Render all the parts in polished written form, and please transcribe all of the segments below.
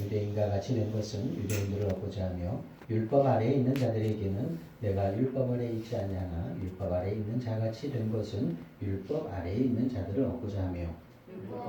유대인과 같이 된 것은 유대인들을 얻고자 하며 율법 아래에 있는 자들에게는 내가 율법 아래에 있지 아니하나 율법 아래에 있는 자같이 된 것은 율법 아래에 있는 자들을 얻고자 하며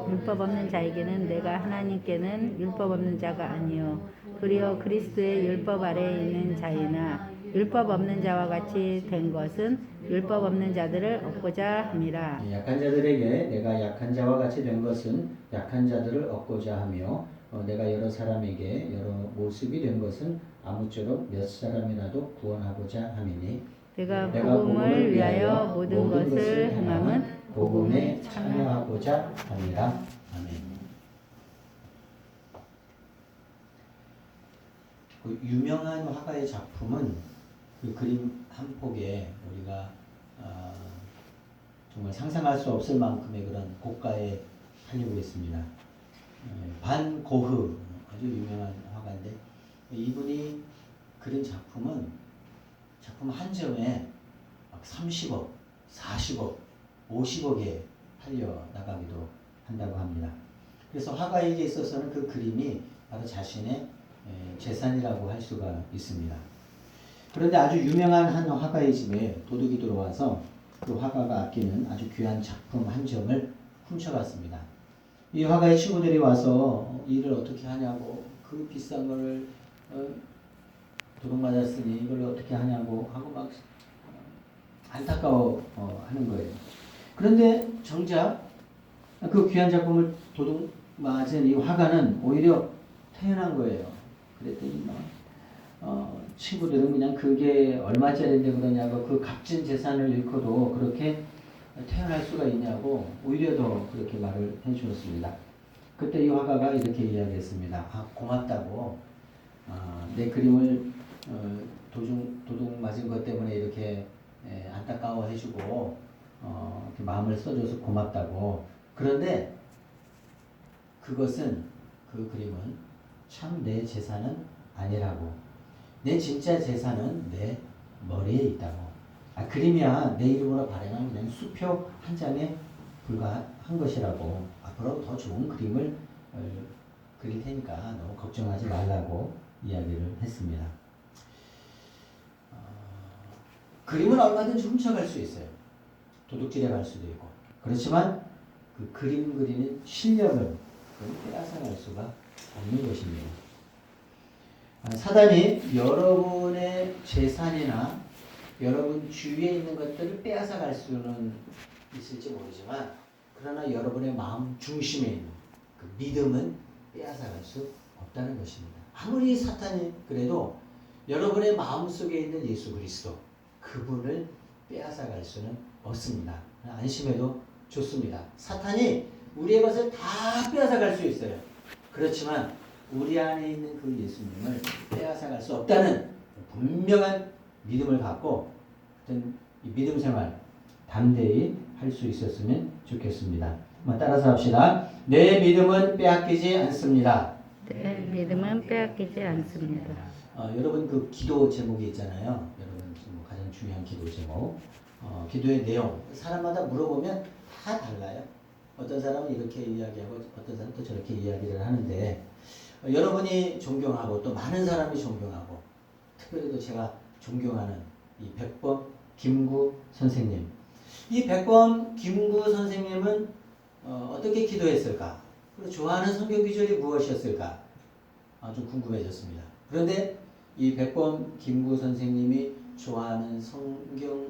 율법 없는 자에게는 내가 하나님께는 율법 없는 자가 아니요 그리어 그리스도의 율법 아래에 있는 자이나 율법 없는 자와 같이 된 것은 율법 없는 자들을 얻고자 함이라. 약한 자들에게 내가 약한 자와 같이 된 것은 약한 자들을 얻고자 하며 내가 여러 사람에게 여러 모습이 된 것은 아무쪼록 몇 사람이라도 구원하고자 함이니 내가 복음을 위하여 모든 것을 행함은 복음에 참여하고자 합니다. 아멘. 그 유명한 화가의 작품은 그 그림 한 폭에 우리가 정말 상상할 수 없을 만큼의 그런 고가에 팔리고 있습니다. 반 고흐 아주 유명한 화가인데 이분이 그린 작품 한 점에 막 30억, 40억, 50억에 팔려 나가기도 한다고 합니다. 그래서 화가에게 있어서는 그 그림이 바로 자신의 재산이라고 할 수가 있습니다. 그런데 아주 유명한 한 화가의 집에 도둑이 들어와서 그 화가가 아끼는 아주 귀한 작품 한 점을 훔쳐갔습니다. 이 화가의 친구들이 와서 이를 어떻게 하냐고, 그 비싼 걸 도둑 맞았으니 이걸 어떻게 하냐고 하고 막 안타까워 하는 거예요. 그런데 정작 그 귀한 작품을 도둑 맞은 이 화가는 오히려 태어난 거예요. 그랬더니 친구들은 그냥 그게 얼마짜리인데 그러냐고, 그 값진 재산을 잃고도 그렇게 태어날 수가 있냐고 오히려 더 그렇게 말을 해주었습니다. 그때 이 화가가 이렇게 이야기했습니다. 고맙다고. 내 그림을 도둑 맞은 것 때문에 이렇게 안타까워해주고 이렇게 마음을 써줘서 고맙다고. 그런데 그것은, 그 그림은 참 내 재산은 아니라고. 내 진짜 재산은 내 머리에 있다고. 그림이야 내 이름으로 발행한 그냥 수표 한 장에 불과한 것이라고. 앞으로 더 좋은 그림을 그릴 테니까 너무 걱정하지 말라고 이야기를 했습니다. 그림은 얼마든지 훔쳐갈 수 있어요. 도둑질해 갈 수도 있고. 그렇지만 그 그림 그리는 실력을 빼앗아갈 수가 없는 것입니다. 사단이 여러분의 재산이나 여러분 주위에 있는 것들을 빼앗아갈 수는 있을지 모르지만, 그러나 여러분의 마음 중심에 있는 그 믿음은 빼앗아갈 수 없다는 것입니다. 아무리 사탄이 그래도 여러분의 마음속에 있는 예수 그리스도, 그분을 빼앗아갈 수는 없습니다. 안심해도 좋습니다. 사탄이 우리의 것을 다 빼앗아갈 수 있어요. 그렇지만 우리 안에 있는 그 예수님을 빼앗아갈 수 없다는 분명한 믿음을 갖고 어떤 믿음 생활 담대히 할 수 있었으면 좋겠습니다. 한번 따라서 합시다. 내 믿음은 빼앗기지 않습니다. 내 믿음은 빼앗기지 않습니다. 여러분 그 기도 제목이 있잖아요. 여러분 가장 중요한 기도 제목. 기도의 내용. 사람마다 물어보면 다 달라요. 어떤 사람은 이렇게 이야기하고 어떤 사람은 또 저렇게 이야기를 하는데, 여러분이 존경하고 또 많은 사람이 존경하고 특별히 또 제가 존경하는 이 백범 김구 선생님. 이 백범 김구 선생님은 어떻게 기도했을까? 그리고 좋아하는 성경 구절이 무엇이었을까? 좀 궁금해졌습니다. 그런데 이 백범 김구 선생님이 좋아하는 성경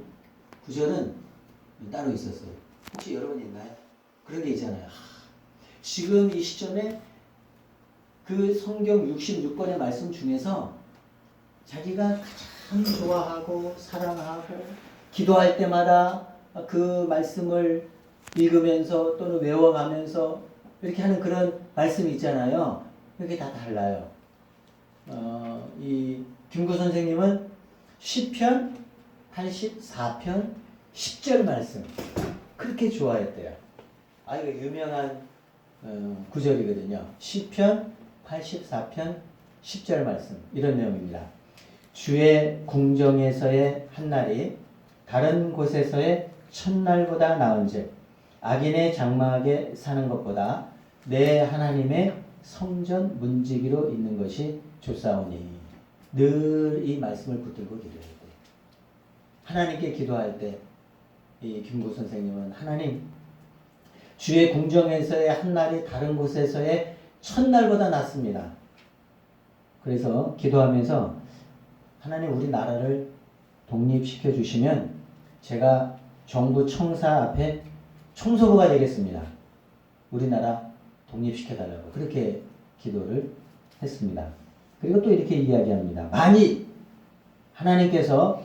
구절은 따로 있었어요. 혹시 여러분 있나요? 그런 게 있잖아요. 지금 이 시점에 그 성경 66권의 말씀 중에서 자기가 가장 좋아하고 사랑하고 기도할 때마다 그 말씀을 읽으면서 또는 외워가면서 이렇게 하는 그런 말씀이 있잖아요. 그게 다 달라요. 이 김구 선생님은 시편 84편 10절 말씀 그렇게 좋아했대요. 이거 유명한 구절이거든요. 시편 84편 10절 말씀, 이런 내용입니다. 주의 궁정에서의 한날이 다른 곳에서의 첫날보다 나은즉 악인의 장막에 사는 것보다 내 하나님의 성전 문지기로 있는 것이 좋사오니. 늘 이 말씀을 붙들고 기도할 때, 하나님께 기도할 때, 이 김구 선생님은 하나님, 주의 궁정에서의 한 날이 다른 곳에서의 첫날보다 낫습니다. 그래서 기도하면서 하나님 우리나라를 독립시켜 주시면 제가 정부 청사 앞에 청소부가 되겠습니다. 우리나라 독립시켜 달라고 그렇게 기도를 했습니다. 그리고 또 이렇게 이야기합니다. 만일 하나님께서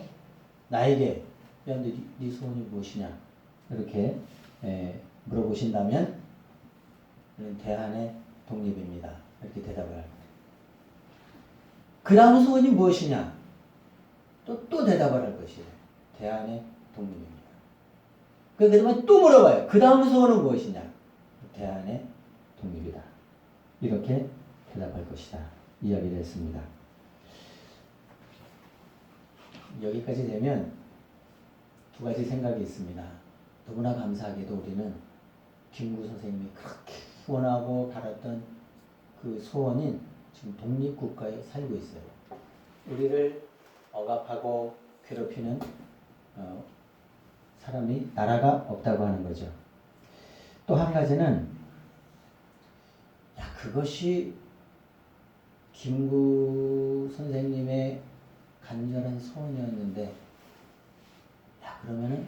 나에게 야, 네 소원이 무엇이냐 이렇게 물어보신다면 대한의 독립입니다. 이렇게 대답을 합니다. 그 다음 소원이 무엇이냐? 또 대답을 할 것이에요. 대한의 독립입니다. 그러면 또 물어봐요. 그 다음 소원은 무엇이냐? 대한의 독립이다. 이렇게 대답할 것이다. 이야기를 했습니다. 여기까지 되면 두 가지 생각이 있습니다. 너무나 감사하게도 우리는 김구 선생님이 그렇게 원하고 바랐던 그 소원인 지금 독립국가에 살고 있어요. 우리를 억압하고 괴롭히는 사람이 나라가 없다고 하는 거죠. 또 한 가지는 그것이 김구 선생님의 간절한 소원이었는데 그러면은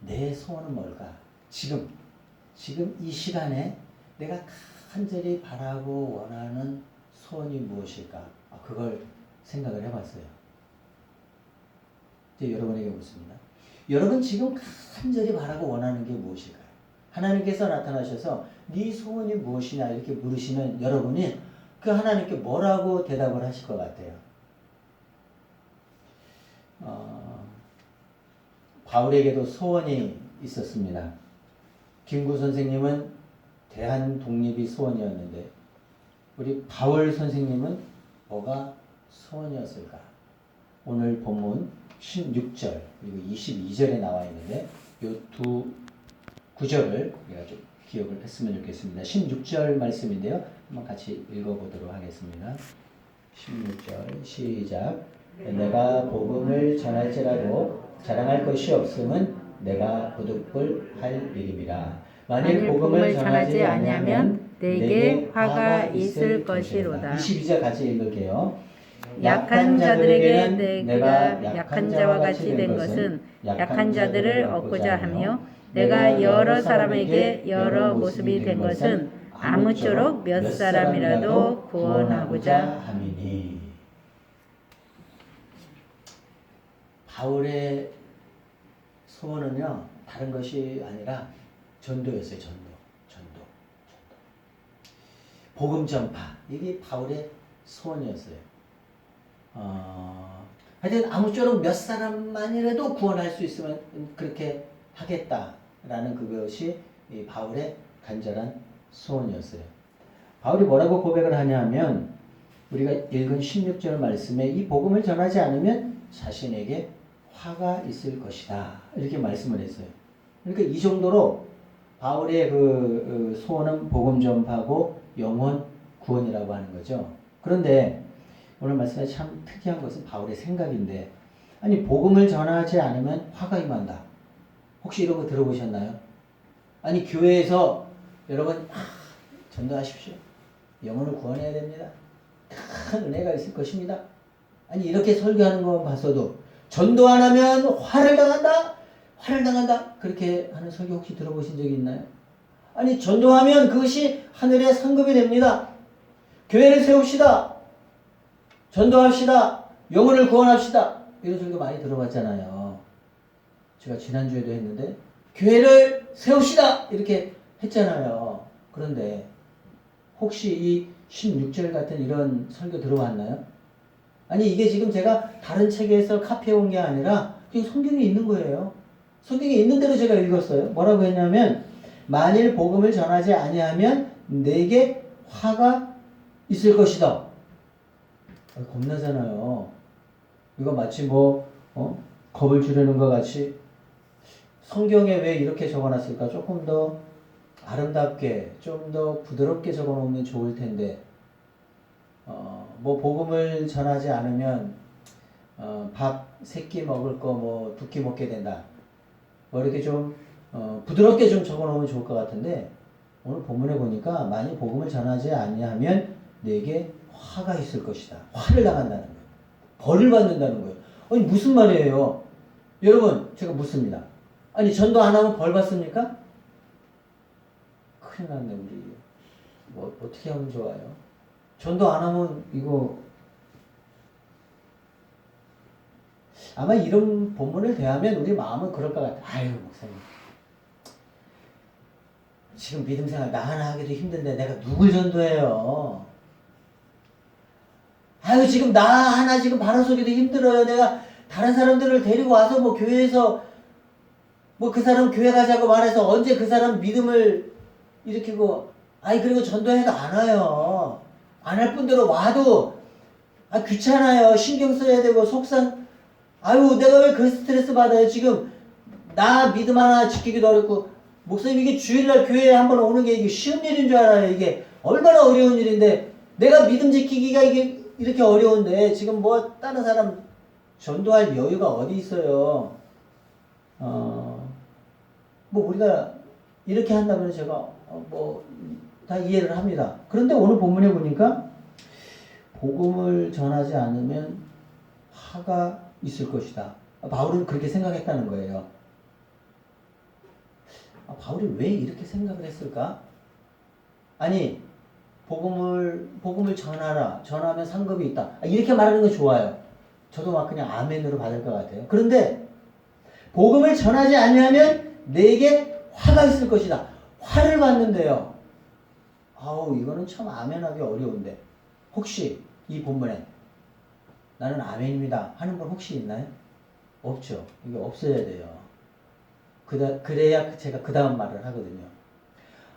내 소원은 뭘까? 지금 이 시간에 내가 간절히 바라고 원하는 소원이 무엇일까? 그걸 생각을 해봤어요. 이제 여러분에게 묻습니다. 여러분 지금 간절히 바라고 원하는 게 무엇일까요? 하나님께서 나타나셔서 네 소원이 무엇이냐 이렇게 물으시면 여러분이 그 하나님께 뭐라고 대답을 하실 것 같아요? 바울에게도 소원이 있었습니다. 김구 선생님은 대한 독립이 소원이었는데 우리 바울 선생님은 뭐가 소원이었을까? 오늘 본문 16절 그리고 22절에 나와 있는데 이 두 구절을 우리가 좀 기억을 했으면 좋겠습니다. 16절 말씀인데요. 한번 같이 읽어보도록 하겠습니다. 16절 시작. 내가 복음을 전할지라도 자랑할 것이 없음은 내가 부득불할 일임이라. 만일 복음을 전하지 아니하면 내게 화가 있을 것이로다. 22절 같이 읽을게요. 약한 자들에게 내가 약한 자와 같이 된 것은 약한 자들을 얻고자 하며 내가 여러 사람에게 여러 모습이 된 것은 아무쪼록 몇 사람이라도 구원하고자 함이니. 바울의 소원은요 다른 것이 아니라 전도였어요. 전도. 복음 전파 이게 바울의 소원이었어요. 하여튼 아무쪼록 몇 사람만이라도 구원할 수 있으면 그렇게 하겠다라는 그것이 이 바울의 간절한 소원이었어요. 바울이 뭐라고 고백을 하냐면 우리가 읽은 16절 말씀에 이 복음을 전하지 않으면 자신에게 화가 있을 것이다 이렇게 말씀을 했어요. 그러니까 이 정도로 바울의 그 소원은 복음 전파고 영혼 구원이라고 하는 거죠. 그런데 오늘 말씀에 참 특이한 것은 바울의 생각인데 아니 복음을 전하지 않으면 화가 임한다. 혹시 이런 거 들어보셨나요? 아니 교회에서 여러분 전도하십시오. 영혼을 구원해야 됩니다. 큰 은혜가 있을 것입니다. 아니 이렇게 설교하는 거 봤어도 전도 안 하면 화를 당한다. 그렇게 하는 설교 혹시 들어보신 적이 있나요? 아니 전도하면 그것이 하늘의 상급이 됩니다. 교회를 세웁시다. 전도합시다. 영혼을 구원합시다. 이런 설교 많이 들어봤잖아요. 제가 지난주에도 했는데 교회를 세웁시다 이렇게 했잖아요. 그런데 혹시 이 16절 같은 이런 설교 들어봤나요? 아니 이게 지금 제가 다른 책에서 카피해온 게 아니라 그냥 성경에 있는 거예요. 성경에 있는 대로 제가 읽었어요. 뭐라고 했냐면 만일 복음을 전하지 아니하면 내게 화가 있을 것이다. 겁나잖아요. 이거 마치 겁을 주려는 것 같이 성경에 왜 이렇게 적어놨을까? 조금 더 아름답게 좀 더 부드럽게 적어 놓으면 좋을 텐데 뭐 복음을 전하지 않으면 밥 3끼 먹을 거 뭐 2끼 먹게 된다. 뭐 이렇게 좀 부드럽게 좀 적어 놓으면 좋을 것 같은데 오늘 본문에 보니까 만일 복음을 전하지 아니하면 내게 화가 있을 것이다. 화를 당한다는 거예요. 벌을 받는다는 거예요. 아니 무슨 말이에요? 여러분 제가 묻습니다. 아니 전도 안 하면 벌 받습니까? 큰일 났네 우리. 뭐 어떻게 하면 좋아요? 전도 안 하면 이거 아마 이런 본문을 대하면 우리 마음은 그럴 것 같아. 아유 목사님 지금 믿음 생활 나 하나 하기도 힘든데 내가 누굴 전도해요? 아유 지금 나 하나 지금 바로 서기도 힘들어요. 내가 다른 사람들을 데리고 와서 뭐 교회에서 뭐 그 사람 교회 가자고 말해서 언제 그 사람 믿음을 일으키고 아니 그리고 전도해도 안 와요. 안 할 분들은 와도 귀찮아요. 신경 써야 되고 속상 아유 내가 왜 그 스트레스 받아요. 지금 나 믿음 하나 지키기도 어렵고 목사님 이게 주일날 교회에 한번 오는 게 이게 쉬운 일인 줄 알아요. 이게 얼마나 어려운 일인데 내가 믿음 지키기가 이게 이렇게 어려운데 지금 뭐 다른 사람 전도할 여유가 어디 있어요. 뭐 우리가 이렇게 한다면 제가 뭐 다 이해를 합니다. 그런데 오늘 본문에 보니까 복음을 전하지 않으면 화가 있을 것이다. 바울은 그렇게 생각했다는 거예요. 바울이 왜 이렇게 생각을 했을까? 아니 복음을 전하라. 전하면 상급이 있다. 이렇게 말하는 건 좋아요. 저도 막 그냥 아멘으로 받을 것 같아요. 그런데 복음을 전하지 아니하면 내게 화가 있을 것이다. 화를 받는데요. 아우 이거는 참 아멘하기 어려운데 혹시 이 본문에 나는 아멘입니다 하는 분 혹시 있나요? 없죠. 이게 없어야 돼요. 그래야 제가 그 다음 말을 하거든요.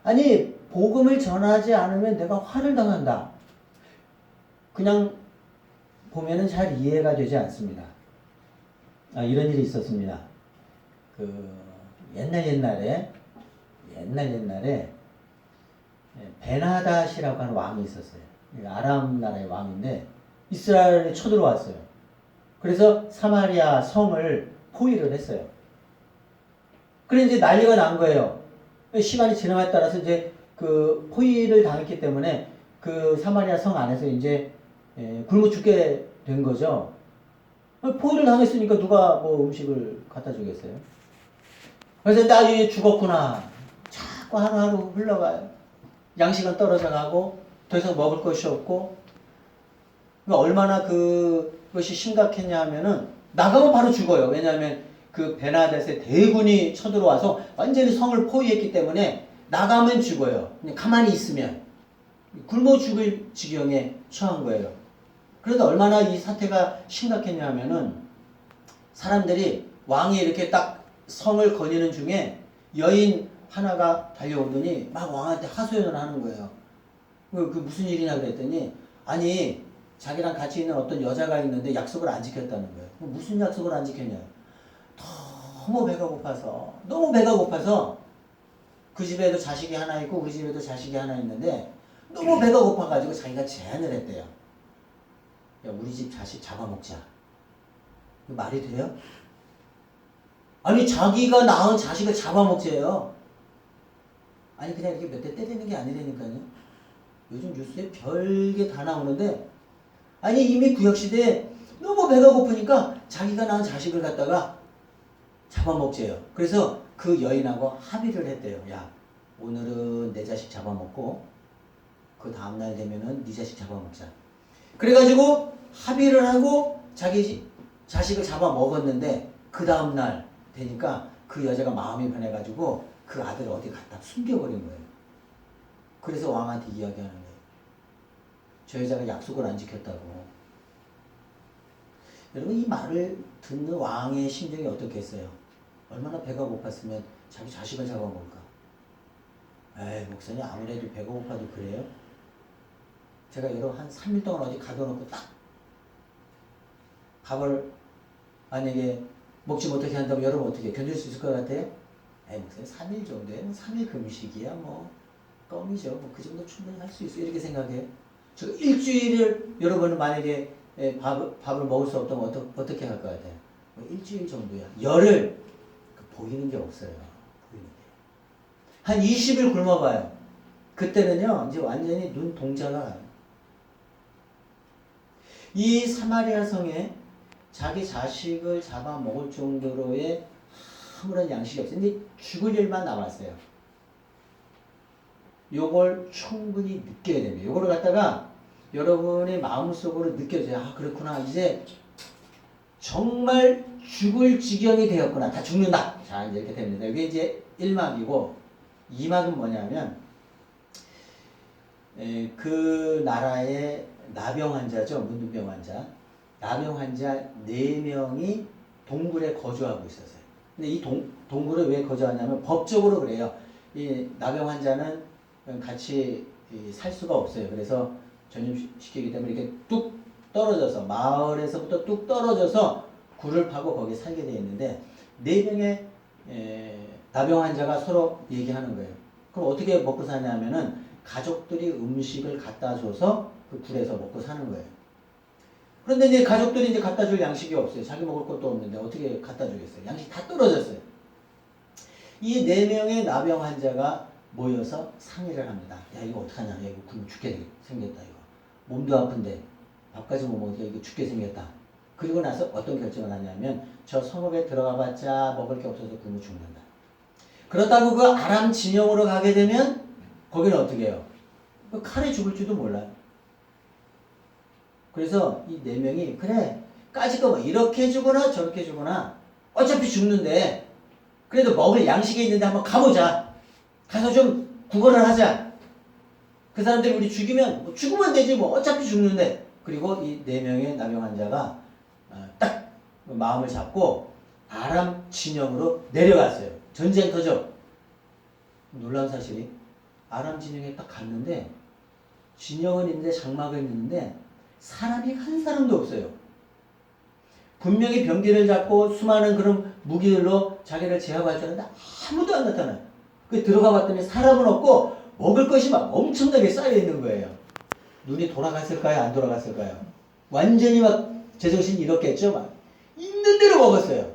아니 복음을 전하지 않으면 내가 화를 당한다. 그냥 보면은 잘 이해가 되지 않습니다. 이런 일이 있었습니다. 옛날에 베나닷이라고 하는 왕이 있었어요. 아람 나라의 왕인데 이스라엘에 쳐들어왔어요. 그래서 사마리아 성을 포위를 했어요. 그래 이제 난리가 난 거예요. 시간이 지남에 따라서 이제 그 포위를 당했기 때문에 그 사마리아 성 안에서 이제 굶어 죽게 된 거죠. 포위를 당했으니까 누가 뭐 음식을 갖다 주겠어요? 그래서 나중에 죽었구나. 자꾸 하루하루 흘러가요. 양식은 떨어져 가고 더 이상 먹을 것이 없고 얼마나 그것이 심각했냐 하면은 나가면 바로 죽어요. 왜냐하면 그 베나닷의 대군이 쳐들어와서 완전히 성을 포위했기 때문에 나가면 죽어요. 그냥 가만히 있으면 굶어 죽을 지경에 처한 거예요. 그런데 얼마나 이 사태가 심각했냐 하면은 사람들이 왕이 이렇게 딱 성을 거니는 중에 여인 하나가 달려오더니 막 왕한테 하소연을 하는 거예요. 그 무슨 일이냐 그랬더니 아니 자기랑 같이 있는 어떤 여자가 있는데 약속을 안 지켰다는 거예요. 무슨 약속을 안 지켰냐. 너무 배가 고파서 그 집에도 자식이 하나 있고 우리 집에도 자식이 하나 있는데 너무 배가 고파가지고 자기가 제안을 했대요. 야 우리 집 자식 잡아먹자. 말이 돼요? 아니 자기가 낳은 자식을 잡아먹재요. 아니 그냥 이렇게 몇 대 때리는 게 아니라니까요. 요즘 뉴스에 별게 다 나오는데 아니 이미 구약시대에 너무 배가 고프니까 자기가 낳은 자식을 갖다가 잡아먹재요. 그래서 그 여인하고 합의를 했대요. 야 오늘은 내 자식 잡아먹고 그 다음날 되면은 네 자식 잡아먹자. 그래가지고 합의를 하고 자기 자식을 잡아먹었는데 그 다음날 되니까 그 여자가 마음이 변해가지고 그 아들을 어디 갖다 숨겨버린 거예요. 그래서 왕한테 이야기하는 거예요. 저 여자가 약속을 안 지켰다고. 여러분 이 말을 듣는 왕의 심정이 어떻겠어요? 얼마나 배가 고팠으면 자기 자식을 잡아먹을까? 에이 목사님 아무래도 배가 고파도 그래요? 제가 여러분 한 3일 동안 어디 가둬놓고 딱 밥을 만약에 먹지 못하게 한다면 여러분 어떻게 견딜 수 있을 것 같아요? 목사님 3일 정도에 3일 금식이야 뭐 껌이죠. 뭐 그 정도 충분히 할 수 있어요. 이렇게 생각해요. 저 일주일을 여러분은 만약에 밥을 먹을 수 없다면 어떻게 할 것 같아요? 뭐 일주일 정도야. 열흘 보이는 게 없어요. 보이는 게. 한 20일 굶어봐요. 그때는요 이제 완전히 눈 동자가 가요. 이 사마리아 성에 자기 자식을 잡아먹을 정도로의 아무런 양식이 없어요. 근데 죽을 일만 남았어요. 요걸 충분히 느껴야 됩니다. 요거를 갖다가 여러분의 마음속으로 느껴져요. 아 그렇구나. 이제 정말 죽을 지경이 되었구나. 다 죽는다. 자 이제 이렇게 됩니다. 이게 이제 1막이고 2막은 뭐냐면 그 나라의 나병 환자죠. 문둥병 환자. 나병 환자 4명이 동굴에 거주하고 있었어요. 근데 이 동굴에 왜 거주하냐면 법적으로 그래요. 이 나병 환자는 같이 살 수가 없어요. 그래서 전염시키기 때문에 이렇게 뚝 떨어져서 마을에서부터 뚝 떨어져서 굴을 파고 거기에 살게 되어 있는데 4명의 나병 환자가 서로 얘기하는 거예요. 그럼 어떻게 먹고 사냐면은 가족들이 음식을 갖다 줘서 그 굴에서 먹고 사는 거예요. 그런데 이제 가족들이 이제 갖다 줄 양식이 없어요. 자기 먹을 것도 없는데 어떻게 갖다 주겠어요? 양식이 다 떨어졌어요. 이 4명의 나병 환자가 모여서 상의를 합니다. 야 이거 어떡하냐. 야 이거 굶어 죽게 생겼다. 이거 몸도 아픈데 밥까지 못 먹으니까 이거 죽게 생겼다. 그리고 나서 어떤 결정을 하냐면 저 성읍에 들어가 봤자 먹을 게 없어서 굶어 죽는다. 그렇다고 그 아람 진영으로 가게 되면 거기는 어떻게 해요? 칼에 죽을지도 몰라요. 그래서 이 4명이 그래 까짓 거 뭐 이렇게 주거나 저렇게 주거나 어차피 죽는데 그래도 먹을 양식이 있는데 한번 가보자. 가서 좀 구걸을 하자. 그 사람들이 우리 죽이면 뭐 죽으면 되지 뭐 어차피 죽는데. 그리고 이 4명의 나병 환자가 딱 마음을 잡고 아람 진영으로 내려갔어요. 전쟁터죠. 놀라운 사실이 아람 진영에 딱 갔는데 진영은 있는데 장막은 있는데 사람이 한 사람도 없어요. 분명히 병기를 잡고 수많은 그런 무기들로 자기를 제압할 줄 알았는데 아무도 안 나타나요. 그 들어가 봤더니 사람은 없고 먹을 것이 막 엄청나게 쌓여 있는 거예요. 눈이 돌아갔을까요? 안 돌아갔을까요? 완전히 막 제정신이 잃었겠죠? 막 있는 대로 먹었어요.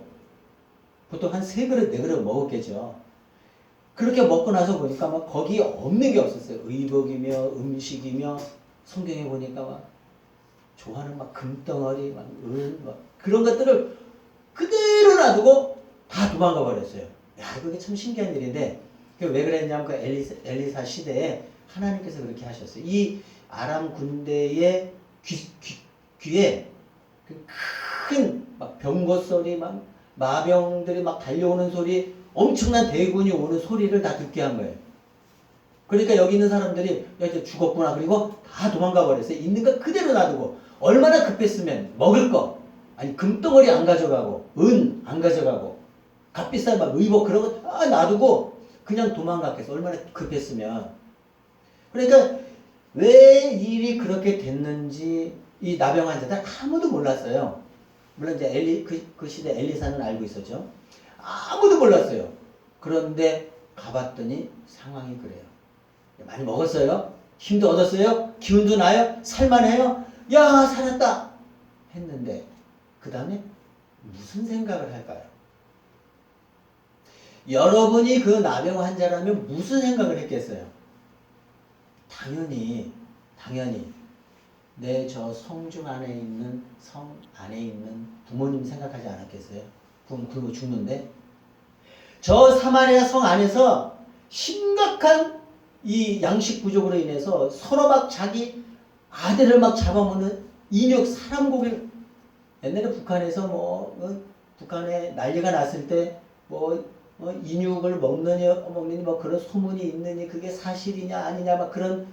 보통 한 3그릇, 4그릇 먹었겠죠. 그렇게 먹고 나서 보니까 막 거기 없는 게 없었어요. 의복이며 음식이며 성경에 보니까 막 좋아하는 막 금덩어리, 막 은, 막 그런 것들을 그대로 놔두고 다 도망가 버렸어요. 야, 그게 참 신기한 일인데, 왜 그랬냐면 그 엘리사 시대에 하나님께서 그렇게 하셨어요. 이 아람 군대의 귀에 큰 막 병거 소리, 막 마병들이 막 달려오는 소리, 엄청난 대군이 오는 소리를 다 듣게 한 거예요. 그러니까 여기 있는 사람들이 야 이제 죽었구나. 그리고 다 도망가 버렸어요. 있는 거 그대로 놔두고. 얼마나 급했으면 먹을 거 아니 금덩어리 안 가져가고 은 안 가져가고 값비싼 막 의복 그런 거 다 놔두고 그냥 도망갔겠어. 얼마나 급했으면. 그러니까 왜 일이 그렇게 됐는지 이 나병 환자들 아무도 몰랐어요. 물론 이제 그 시대 엘리사는 알고 있었죠. 아무도 몰랐어요. 그런데 가봤더니 상황이 그래요. 많이 먹었어요? 힘도 얻었어요? 기운도 나요? 살만해요? 야 살았다 했는데 그 다음에 무슨 생각을 할까요? 여러분이 그 나병 환자라면 무슨 생각을 했겠어요? 당연히 내 저 성중 안에 있는 성 안에 있는 부모님 생각하지 않았겠어요? 굶고 죽는데 저 사마리아 성 안에서 심각한 이 양식 부족으로 인해서 서로 막 자기 아들을 막 잡아먹는 인육 사람 고기를 옛날에 북한에서 북한에 난리가 났을 때 인육을 먹느니 뭐 그런 소문이 있느니 그게 사실이냐 아니냐 막 그런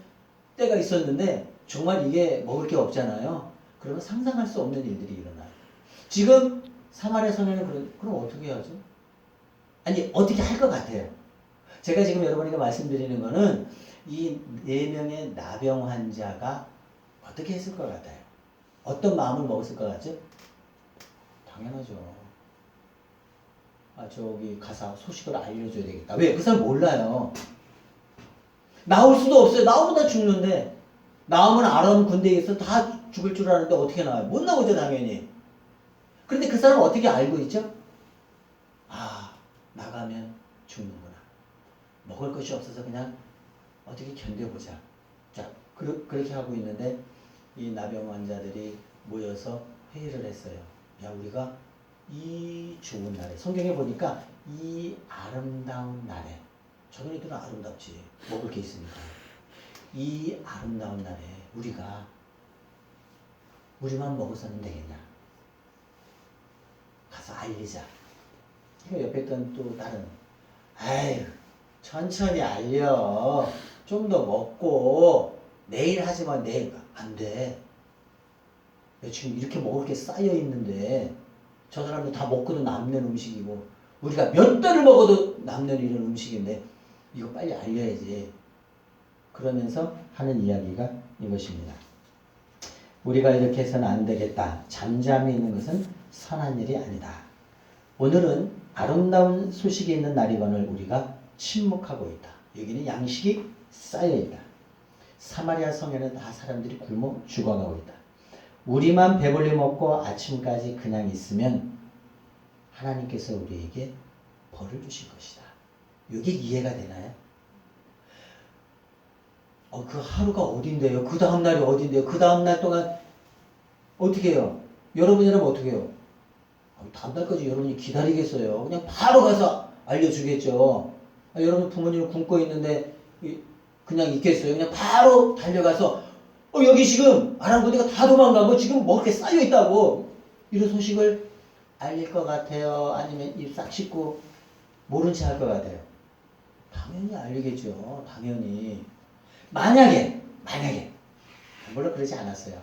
때가 있었는데 정말 이게 먹을 게 없잖아요. 그러면 상상할 수 없는 일들이 일어나요. 지금 사마리아 성에는 그럼 어떻게 하죠? 아니 어떻게 할 것 같아요. 제가 지금 여러분에게 말씀드리는 거는 이 4명의 나병 환자가 어떻게 했을 것 같아요? 어떤 마음을 먹었을 것 같죠? 당연하죠. 저기 가서 소식을 알려줘야 되겠다. 왜? 그 사람 몰라요. 나올 수도 없어요. 나오면 다 죽는데. 나오면 아람 군대에서 다 죽을 줄 아는데 어떻게 나와요? 못 나오죠, 당연히. 그런데 그 사람은 어떻게 알고 있죠? 나가면 죽는구나. 먹을 것이 없어서 그냥 어떻게 견뎌보자. 자, 그렇게 하고 있는데 이 나병 환자들이 모여서 회의를 했어요. 야, 우리가 이 좋은 날에, 성경에 보니까 이 아름다운 날에, 저녁들은 아름답지. 먹을 게 있으니까. 이 아름다운 날에 우리만 먹어서는 되겠냐. 가서 알리자. 옆에 있던 또 다른, 아유, 천천히 알려. 좀 더 먹고 내일 하지만 내일 안 돼. 지금 이렇게 먹을 게 쌓여 있는데 저 사람들 다 먹고도 남는 음식이고 우리가 몇 달을 먹어도 남는 이런 음식인데 이거 빨리 알려야지. 그러면서 하는 이야기가 이것입니다. 우리가 이렇게 해서는 안 되겠다. 잠잠히 있는 것은 선한 일이 아니다. 오늘은 아름다운 소식이 있는 날이건을 우리가 침묵하고 있다. 여기는 양식이 쌓여 있다. 사마리아 성에는 다 사람들이 굶어 죽어가고 있다. 우리만 배불리 먹고 아침까지 그냥 있으면 하나님께서 우리에게 벌을 주실 것이다. 이게 이해가 되나요? 그 하루가 어딘데요? 그 다음 날이 어딘데요? 그 다음 날 동안 어떻게 해요? 여러분이라면 어떻게 해요? 다음 날까지 여러분이 기다리겠어요? 그냥 바로 가서 알려주겠죠. 여러분 부모님은 굶고 있는데 그냥 있겠어요? 그냥 바로 달려가서 여기 지금 아랑곳이가 다 도망가고 지금 먹을 게 쌓여 있다고 이런 소식을 알릴 것 같아요? 아니면 입 싹 씻고 모른 체 할 것 같아요? 당연히 알리겠죠. 당연히. 만약에 물론 그러지 않았어요.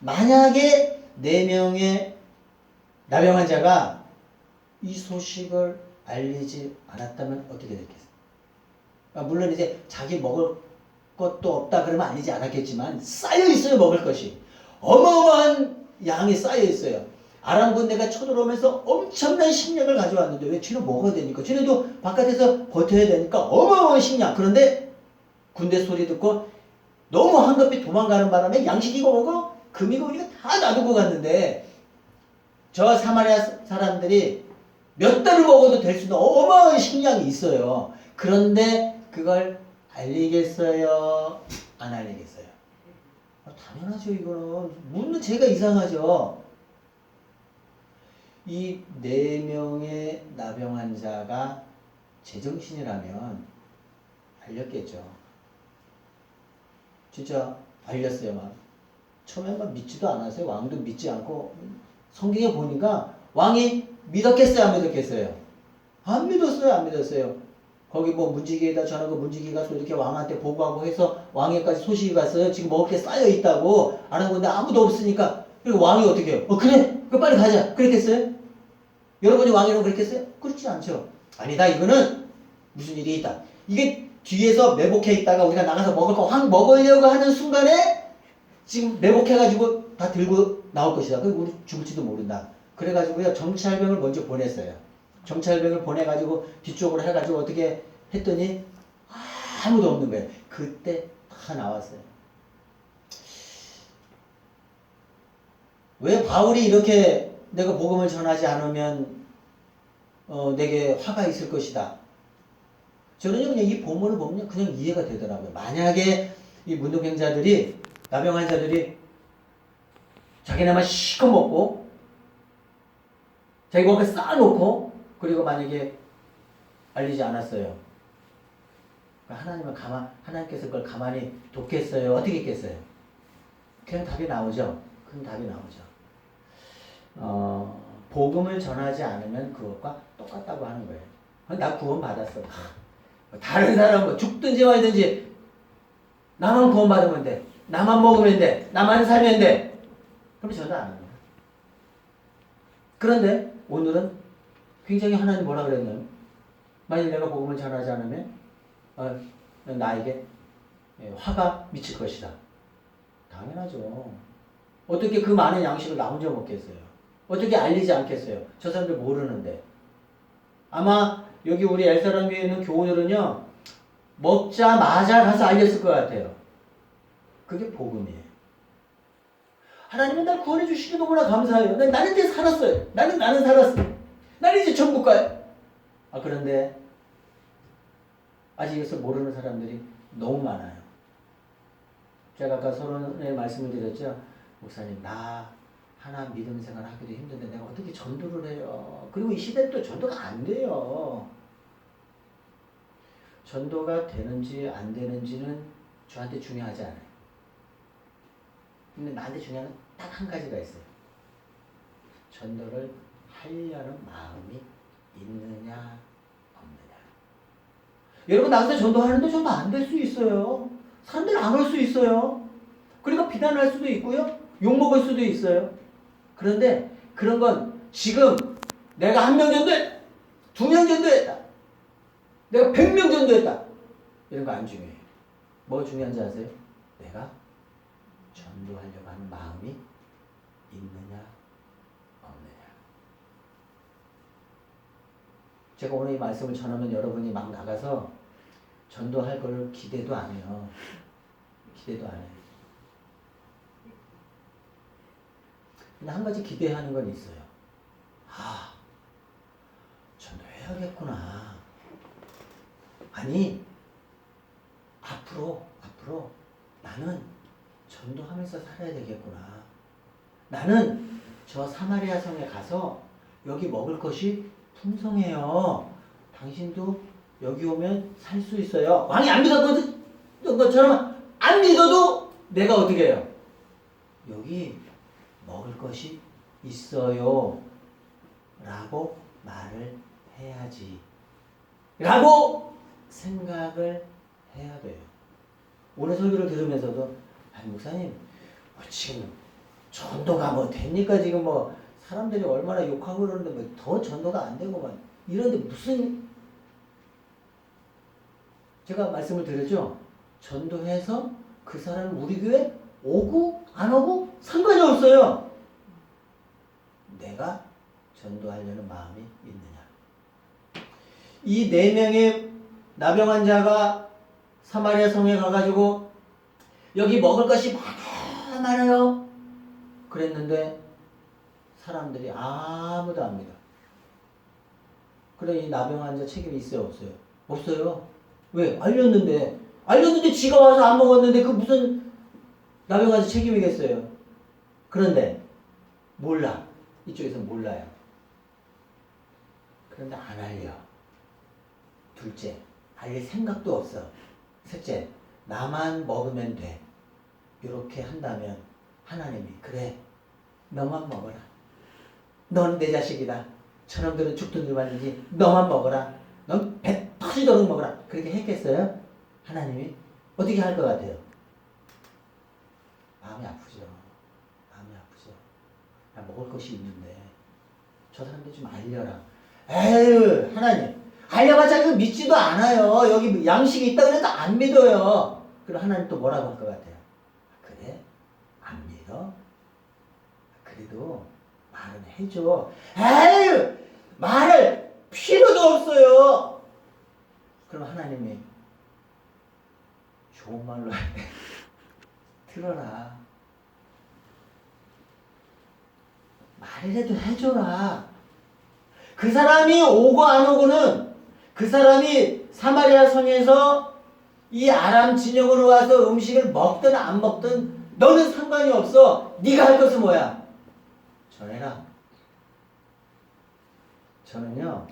만약에 4명의 나병 환자가 이 소식을 알리지 않았다면 어떻게 됐겠어요? 물론 이제 자기 먹을 것도 없다 그러면 알리지 않았겠지만 쌓여 있어요. 먹을 것이 어마어마한 양이 쌓여 있어요. 아람 군대가 쳐들어오면서 엄청난 식량을 가져왔는데 왜 쟤는 먹어야 되니까 쟤네도 바깥에서 버텨야 되니까 어마어마한 식량. 그런데 군대 소리 듣고 너무 한급히 도망가는 바람에 양식이고 뭐고 금이고 이거 다 놔두고 갔는데 저 사마리아 사람들이 몇 달을 먹어도 될 수 있는 어마어마한 식량이 있어요. 그런데 그걸 알리겠어요? 안 알리겠어요? 당연하죠. 이거는 묻는 제가 이상하죠. 이 4명의 나병 환자가 제정신이라면 알렸겠죠. 진짜 알렸어요. 막 처음에 막 믿지도 않았어요. 왕도 믿지 않고 성경에 보니까 왕이 믿었겠어요? 안 믿었겠어요? 안 믿었어요. 안 믿었어요. 거기 뭐 문지기에다 전하고 문지기가 또 이렇게 왕한테 보고하고 해서 왕에까지 소식이 갔어요. 지금 먹을 게 쌓여 있다고 알았는데 아무도 없으니까 그리고 왕이 어떻게 해요? 그래? 그 빨리 가자. 그랬겠어요? 여러분이 왕이라고 그랬겠어요? 그렇지 않죠. 아니다. 이거는 무슨 일이 있다. 이게 뒤에서 매복해 있다가 우리가 나가서 먹을 거 확 먹으려고 하는 순간에 지금 매복해가지고 다 들고 나올 것이다. 그리고 우리 죽을지도 모른다. 그래가지고요 정찰병을 먼저 보냈어요. 정찰병을 보내가지고 뒤쪽으로 해가지고 어떻게 했더니 아무도 없는 거예요. 그때 다 나왔어요. 왜 바울이 이렇게 내가 복음을 전하지 않으면 내게 화가 있을 것이다. 저는요 그냥 이 본문을 보면 그냥 이해가 되더라고요. 만약에 이 문둥병자들이 나병 환자들이 자기네만 실컷 먹고 자기 먹을 거 쌓아놓고 그리고 만약에 알리지 않았어요. 하나님께서 그걸 가만히 뒀겠어요? 어떻게 했겠어요? 그냥 답이 나오죠. 그럼 답이 나오죠. 복음을 전하지 않으면 그것과 똑같다고 하는 거예요. 나 구원 받았어. 다른 사람은 죽든지 말든지 나만 구원 받으면 돼. 나만 먹으면 돼. 나만 살면 돼. 그럼 저도 안 합니다. 그런데 오늘은 굉장히 하나님 뭐라 그랬나요? 만약 내가 복음을 전하지 않으면 나에게 화가 미칠 것이다. 당연하죠. 어떻게 그 많은 양식을 나 혼자 먹겠어요? 어떻게 알리지 않겠어요? 저 사람들 모르는데. 아마 여기 우리 엘사람교에 있는 교우들은요, 먹자마자 가서 알렸을 것 같아요. 그게 복음이에요. 하나님은 날 구원해 주시기 너무나 감사해요. 나는 이제 살았어요. 나는 살았어요. 나는 이제 천국 가요. 그런데 아직 이것을 모르는 사람들이 너무 많아요. 제가 아까 서론에 말씀을 드렸죠. 목사님, 나 하나 믿음 생활 하기도 힘든데 내가 어떻게 전도를 해요? 그리고 이 시대는 또 전도가 안 돼요. 전도가 되는지 안 되는지는 저한테 중요하지 않아요. 근데 나한테 중요한 건 딱 한 가지가 있어요. 전도를 하려는 마음이 있느냐 없느냐. 여러분, 나한테 전도하는데 전도 안 될 수 있어요. 사람들 안 올 수 있어요. 그러니까 비난할 수도 있고요. 욕먹을 수도 있어요. 그런데 그런 건 지금 내가 1명 전도했다. 2명 전도했다. 내가 100명 전도했다. 이런 거 안 중요해요. 뭐가 중요한지 아세요? 내가 전도하려고 하는 마음이 있느냐 없느냐. 제가 오늘 이 말씀을 전하면 여러분이 막 나가서 전도할 걸 기대도 안 해요. 기대도 안 해요. 근데 한 가지 기대하는 건 있어요. 전도해야겠구나. 아니, 앞으로 나는 전도하면서 살아야 되겠구나. 나는 저 사마리아 성에 가서 여기 먹을 것이 풍성해요. 당신도 여기 오면 살 수 있어요. 왕이 안 믿었던 것처럼 안 믿어도 내가 어떻게 해요? 여기 먹을 것이 있어요. 라고 말을 해야지. 라고 생각을 해야 돼요. 오늘 설교를 들으면서도 목사님, 지금 전도가 뭐 됩니까? 지금 뭐 사람들이 얼마나 욕하고 그러는데 뭐 더 전도가 안 되고 막 이런데 무슨, 제가 말씀을 드렸죠. 전도해서 그 사람 우리 교회 오고 안 오고 상관이 없어요. 내가 전도하려는 마음이 있느냐. 이 4명의 나병 환자가 사마리아 성에 가가지고 여기 먹을 것이 많아요. 그랬는데 사람들이 아무도 안 믿어. 그래, 이 나병 환자 책임이 있어요 없어요? 없어요. 왜? 알렸는데 지가 와서 안 먹었는데 그 무슨 나병 환자 책임이겠어요. 그런데 몰라. 이쪽에서 몰라요. 그런데 안 알려. 둘째, 알릴 생각도 없어. 셋째, 나만 먹으면 돼. 이렇게 한다면 하나님이 그래, 너만 먹어라. 넌 내 자식이다. 저놈들은 죽든 들만이지 너만 먹어라. 넌 배 터지도록 먹어라. 그렇게 했겠어요? 하나님이 어떻게 할 것 같아요? 마음이 아프죠. 나 먹을 것이 있는데 저 사람들 좀 알려라. 에휴, 하나님, 알려봤자 그 믿지도 않아요. 여기 양식이 있다 그래도 안 믿어요. 그럼 하나님 또 뭐라고 할 것 같아요? 그래? 안 믿어? 그래도 말은 해줘. 에휴, 말을 필요도 없어요. 그럼 하나님이 좋은 말로 들어라. 말이라도 해줘라. 그 사람이 오고 안 오고는, 그 사람이 사마리아 성에서 이 아람 진영으로 와서 음식을 먹든 안 먹든 너는 상관이 없어. 네가 할 것은 뭐야? 전해라. 저는요,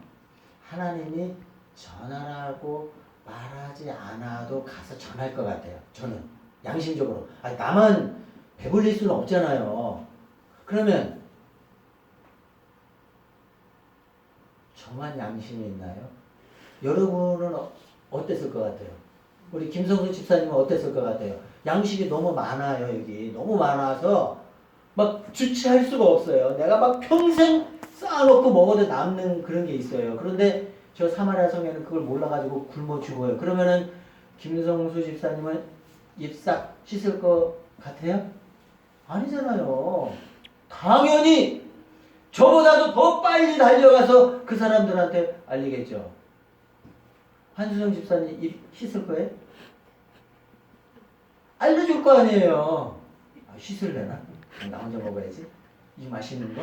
하나님이 전하라고 말하지 않아도 가서 전할 것 같아요. 저는 양심적으로. 나만 배불릴 수는 없잖아요. 그러면 저만 양심이 있나요? 여러분은 어땠을 것 같아요? 우리 김성수 집사님은 어땠을 것 같아요? 양식이 너무 많아요. 여기 너무 많아서 막 주체할 수가 없어요. 내가 막 평생 쌓아놓고 먹어도 남는 그런 게 있어요. 그런데 저 사마리아 성에는 그걸 몰라가지고 굶어 죽어요. 그러면은 김성수 집사님은 입 싹 씻을 것 같아요? 아니잖아요. 당연히 저보다도 더 빨리 달려가서 그 사람들한테 알리겠죠. 한수정 집사님 입 씻을 거예요? 알려줄 거 아니에요. 아, 씻을래나? 나 혼자 먹어야지. 이 맛있는 거?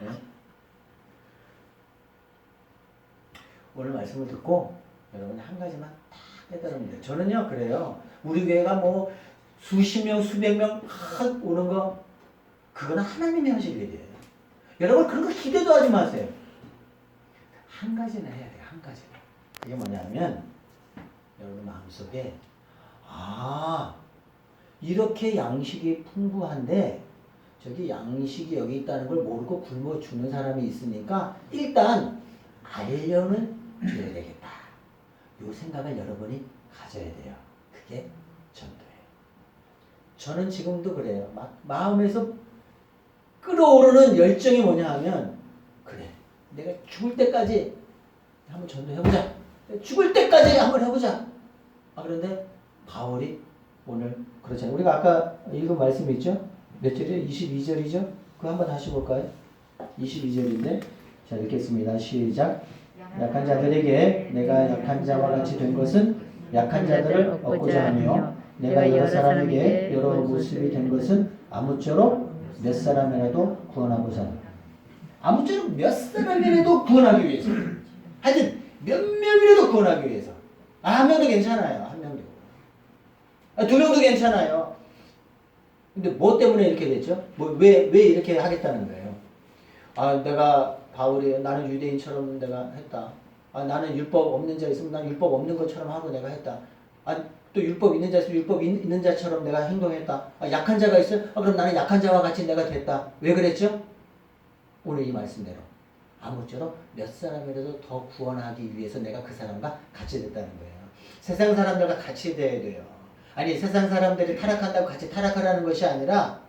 네? 오늘 말씀을 듣고 여러분 한 가지만 딱 깨달으면 돼요. 저는요 그래요. 우리 교회가 뭐 수십 명 수백 명 오는 거 그거는 하나님이 하실 일이에요. 여러분 그런 거 기대도 하지 마세요. 한 가지는 해야 돼요. 한 가지는. 그게 뭐냐면 여러분 마음속에 이렇게 양식이 풍부한데 저기 양식이 여기 있다는 걸 모르고 굶어 죽는 사람이 있으니까 일단 알려는 줘야 되겠다. 요 생각을 여러분이 가져야 돼요. 그게 전도예요. 저는 지금도 그래요. 마음에서 끓어오르는 열정이 뭐냐 하면 그래 내가 죽을 때까지 한번 전도해보자. 죽을 때까지 한번 해보자. 그런데 바울이 오늘 그렇잖아요. 우리가 아까 읽은 말씀이 있죠? 몇 절이에요? 22절이죠? 그거 한번 다시 볼까요? 22절인데 자 읽겠습니다. 시작. 약한 자들에게 내가 약한 자와 같이 된 것은 약한 자들을 얻고자 하며 내가 여러 사람에게 여러 모습이 된 것은 아무쪼록 몇 사람이라도 구원하고자 하며 아무쪼록 몇 사람이라도 구원하기 위해서 하여튼 몇 명이라도 구원하기 위해서 한 명도 괜찮아요. 한 명도. 두 명도 괜찮아요. 근데 뭐 때문에 이렇게 됐죠? 왜 이렇게 하겠다는 거예요? 내가 바울이 나는 유대인처럼 내가 했다. 나는 율법 없는 자 있으면 난 율법 없는 것처럼 하고 내가 했다. 또 율법 있는 자 있으면 율법 있는 자처럼 내가 행동했다. 약한 자가 있어요? 그럼 나는 약한 자와 같이 내가 됐다. 왜 그랬죠? 오늘 이 말씀대로. 아무쪼록 몇 사람이라도 더 구원하기 위해서 내가 그 사람과 같이 됐다는 거예요. 세상 사람들과 같이 돼야 돼요. 아니 세상 사람들이 타락한다고 같이 타락하라는 것이 아니라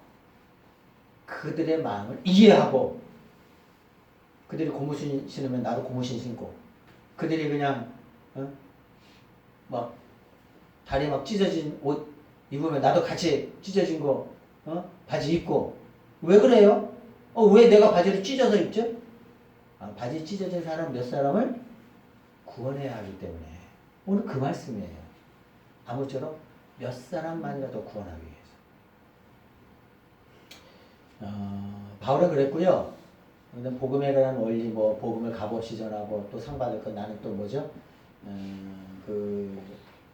그들의 마음을 이해하고 그들이 고무신 신으면 나도 고무신 신고 그들이 그냥 막 다리 막 찢어진 옷 입으면 나도 같이 찢어진 거 바지 입고 왜 그래요? 왜 내가 바지를 찢어서 입죠? 바지 찢어진 사람 몇 사람을 구원해야 하기 때문에 오늘 그 말씀이에요. 아무쪼록 몇 사람만이라도 구원하기 위해서. 바울은 그랬고요. 근데 복음에 관한 원리, 뭐 복음을 값없이 전하고 또 상 받을 건 나는 또 뭐죠?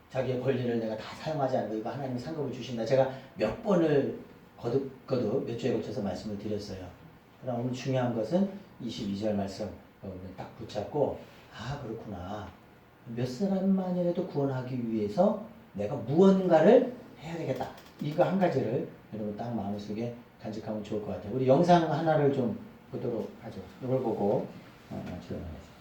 자기의 권리를 내가 다 사용하지 않고 이거 하나님이 상급을 주신다. 제가 몇 번을 거듭 몇 주에 걸쳐서 말씀을 드렸어요. 그러나 오늘 중요한 것은 22절 말씀 딱 붙잡고 그렇구나. 몇 사람만이라도 구원하기 위해서 내가 무언가를 해야 되겠다. 이거 한 가지를 여러분 딱 마음속에 간직하면 좋을 것 같아요. 우리 영상 하나를 좀 보도록 하죠. 이걸 보고 질문하겠습니다.